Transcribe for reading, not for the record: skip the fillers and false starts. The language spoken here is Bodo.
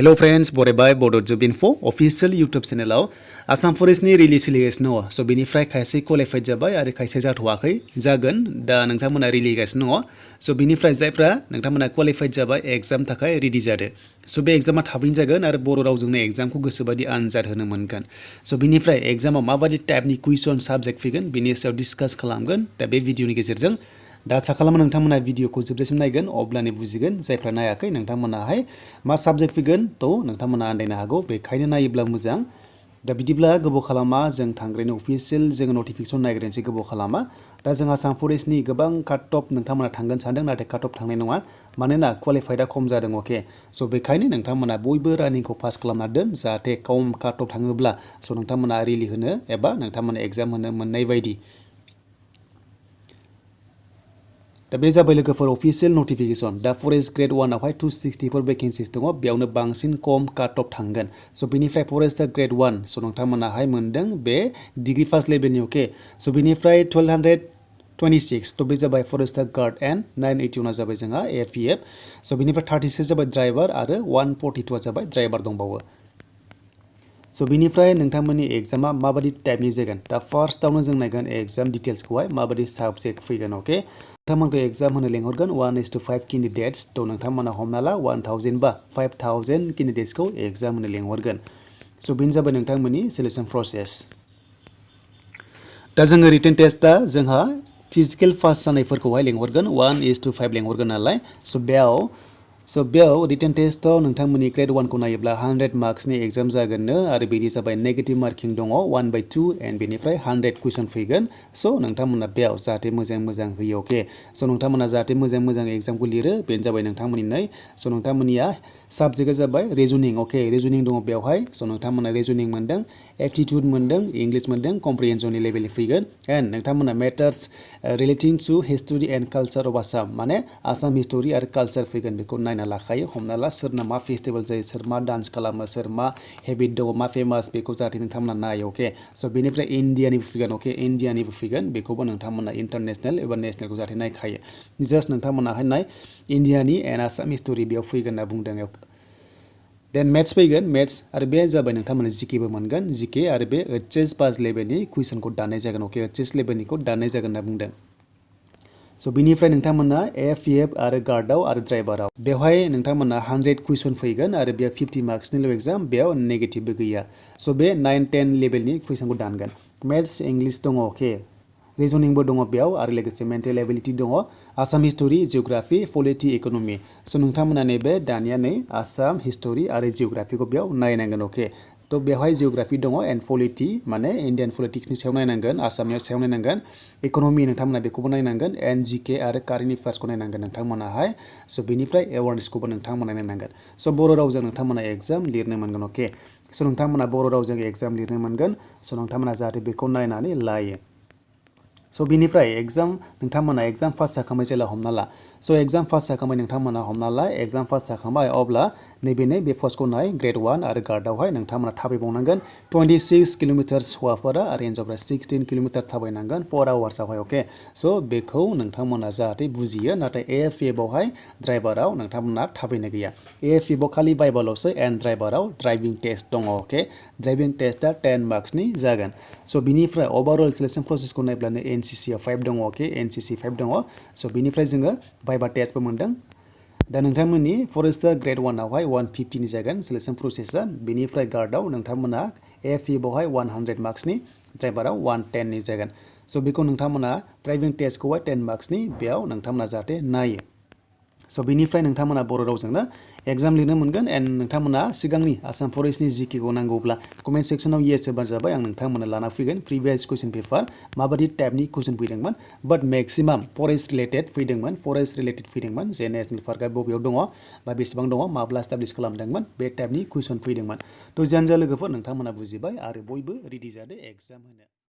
Hello friends, बरायबाय Bodo Info official YouTube channel Assam Forest ni release सोलिगासिनो दङ so बिनिफ्राय खायसे qualified जाबाय आरो खायसे जाथ'वाखै जागोन दा नोंथांमोना रेलि गासिनो दङ so बिनिफ्राय जायफ्रा नोंथांमोना qualified जाबाय एग्जाम थाखाय रेडि जादो so बे एग्जामा थाबैनो जागोन आरो बर' रावजोंनो एग्जामखौ गोसोबादि आनजाद होनो मोनगोन so बिनिफ्राय एग्जामाव माबादि टाइपनि क्वेश्चन साबजेक्ट फैगोन बिनि सायाव डिसकास खालामगोन दा बे भिडिअनि गेजेरजों दा आसा खालामो नोंथांमोना भिडिअखौ जोबजासिम नायगोन अब्लानो बुजिगोन जायफ्रा नायाखै नोंथांमोनाहाय मा साबजेक्ट फैगोन थ' नोंथांमोना आन्दायनो हागौ बेखायनो नायोब्ला मोजां दा बिदिब्ला गोबाव खालामा जों थांग्रानि अफिसियेल जों नटिफिकेसन नायग्रोनोसै गोबाव खालामा दा जों आसाम फरेस्टनि गोबां काट अफ नोंथांमोना थांगोन सानदों नाथाय काट अफ थांनाय नङा मानोना क्वालिफाइडआ खम जादों अके स' बेखायनो नोंथांमोना बयबो रानिंखौ पास खालामना दोन जाहाथे खम काट अफ थाङोब्ला स' नोंथांमोना रिलि होनो एबा नोंथांमोना एग्जाम होनो मोननाय बायदि दा बे जाबाय लोगोफोर अफिसियेल नटिफिकेसन दा फरेस्ट ग्रेड 1 आवहाय 264 भेकेन्सिस दङ बेयावनो बांसिन खम काट अफ थांगोन स' बेनिफ्राय फरेस्टार ग्रेड 1 स' नोंथांमोनाहाय मोनदों बे डिग्री फार्स्ट लेभेलनि अके स' बेनिफ्राय 1226 थ' बे जाबाय फरेस्टार गार्ड एन्ड 981 जाबाय जोंहा AfPf स' बेनिफ्राय 36 जाबाय ड्राइभार आरो 142 जाबाय ड्राइभार दंबावो स' बिनिफ्राय नोंथांमोननि एग्जामा माबादि टाइपनि जागोन दा फार्स्टआवनो जों नायगोन एग्जाम डिटेल्सखौहाय माबादि साबजेक्ट फैगोन अके नोंथांमोनखौ एग्जाम होनो लेंहरगोन 1:5 केन्डिडेट्स थ' नोंथांमोना हमना ला 1000 बा 5000 केन्डिडेट्सखौ एग्जाम होनो लेंहरगोन स' बेनो जाबाय नोंथांमोननि सिलेक्सन प्रसेस दा जोङो रिटेन टेस्टआ जोंहा फिजिकेल पास जानायफोरखौहाय लेंहरगोन 1:5 लेंहरगोन नालाय स' बेयाव रिटेन टेस्टआव नोंथांमोननि ग्रेड 1 खौ नायोब्ला 100 मार्क्सनि एग्जाम जागोननो आरो बेनि जाबाय नेगेटिभ मार्किं दङ 1/2 एन्ड बेनिफ्राय 100 कुइसन फैगोन स' नोंथांमोना बेयाव जाहाथे मोजां होयो अके स' नोंथांमोना जाहाथे मोजां एग्जामखौ लिरो बेनो जाबाय नोंथांमोननि स' नोंथांमोननिया साबजेक्टआ जाबाय रिजनिं अके रिजनिं दङ बेवहाय स' नोंथांमोना रिजनिं मोनदों एप्टिट्युड मोनदों इंलिश मोनदों कम्प्रिहेन्सननि लेभेलनि फैगोन एन्ड नोंथांमोना matters relating to history and culture of Assam माने आसाम हिस्टरि आरो कालचार फैगोन बेखौ नायना लाखायो हमना ला सोरना मा फेस्टिभेल जायो सोर मा डान्स खालामो सोर मा हेबिट दङ मा फेमास बेखौ जाहाथे नोंथांमोना नायो अके स' बेनिफ्राय इन्डियानिबो फैगोन अके इन्डियानिबो फैगोन बेखौबो नोंथांमोना इन्टारनेसनेल एबा नेसनेलखौ जाहाथे नायखायो जास्ट नोंथांमोनाहाय नाय इन्डियानि एन्ड आसाम हिस्टरि बेयाव फैगोन होनना बुंदों देन मेथ्स फैगोन मेथ्स आरो बे जाबाय नोंथांमोना जिकेबो मोनगोन जिके आरो बे HS पास लेभेलनि कुइसनखौ दाननाय जागोन अके HS लेभेलनिखौ दाननाय जागोन होनना बुंदों स' बिनिफ्राय नोंथांमोना AfPf आरो गार्डआव आरो ड्राइभाराव बेवहाय नोंथांमोना 100 कुइसन फैगोन आरो बेयाव 50 मार्क्सनिल' एग्जाम बेयाव नेगेटिभबो गैया स' बे 9-10 लेभेलनि कुइसनखौ दानगोन मेथ्स इंलिश दङ अके रिजनिंबो दङ बेयाव आरो लोगोसे मेन्टेल एबिलिटि दङ आसाम हिस्टरि जिअग्राफि पलिटि इक'नमि स' नोंथांमोना नैबे दानिया नै आसाम हिस्टरि आरो जिअग्राफिखौ बेयाव नायनांगोन अके थ' बेवहाय जिअग्राफि दङ एन्ड पलिटि माने इण्डियान पलिटिक्सनि सायाव नायनांगोन आसामनि सायाव नायनांगोन इक'नमि नोंथांमोना बेखौबो नायनांगोन एन्ड जिके आरो कारेन्ट एफेयार्सखौ नायनांगोन नोंथांमोनाहाय स' बेनिफ्राय एवारनेसखौबो नोंथांमोना नायनांगोन स' बर' रावजों नोंथांमोना एग्जाम लिरनो मोनगोन अके स' नोंथांमोना बर' रावजों एग्जाम लिरनो मोनगोन स' नोंथांमोना जाहाथे बेखौ नायनानै लायो स' बिनिफ्राय नोंथांमोना एग्जाम पास जाखांबाय जेला हमना ला स' एग्जाम पास जाखांबाय नोंथांमोना हमना ला एग्जाम पास जाखांबाय अब्ला बे पस्टखौ नाय ग्रेड 1 आरो गार्डआवहाय नोंथांमोना थाबायबावनांगन 26 किल'मिटार हौवाफोरा आरो हिन्जावफोरा 16 किल'मिटार थाबायनांगोन 4 आवार्सआवहाय अके स' बेखौ नोंथांमोना जाहाथे बुजियो नाथाय AfPfआवहाय ड्राइभाराव नोंथांमोना थाबायनो गैया AfPfआव खालि बाइबल'सो एन्ड ड्राइभाराव ड्राइभिं टेस्ट दङ अके ड्राइभिं टेस्टआ 10 मार्क्सनि जागोन स' बिनिफ्राय ओभारअल सिलेक्सन प्रसेसखौ नायब्लानो NCCआव 5 दङ अके NCC 5 दङ स' बिनिफ्राय जोङो भाइभा टेस्टबो मोनदों दा नोंथांमोननि फरेस्टार ग्रेड 1 आवहाय 150नि जागोन सिलेक्सन प्रसेसआ बेनिफ्राय गार्डआव नोंथांमोना AfPfआवहाय 100 मार्क्सनि ड्राइभाराव 110नि जागोन स' बेखौ नोंथांमोना ड्राइभिं टेस्टखौहाय 10 मार्क्सनि बेयाव नोंथांमोना जाहाथे नायो स' बेनिफ्राय नोंथांमोना बर' रावजोंनो एग्जाम लिरनो मोनगोन एन्ड नोंथांमोना सिगांनि आसाम फरेस्टनि जिकेखौ नांगौब्ला कमेन्ट सेक्सनाव येस होबानो जाबाय आं नोंथांमोना लाना फैगोन प्रिभियास कुइसन पेपार माबादि टाइपनि कुइसन फैदोंमोन बाट मेक्सिमाम फरेस्ट रिलेटेड फैदोंमोन जे नेसनेल पार्कआ बबेयाव दङ बा बेसेबां दङ माब्ला एस्टाब्लिश खालामदोंमोन बे टाइपनि कुइसन फैदोंमोन थ' जियानो जा लोगोफोर नोंथांमोना बुजिबाय आरो बयबो रेडि जादो एग्जाम होनो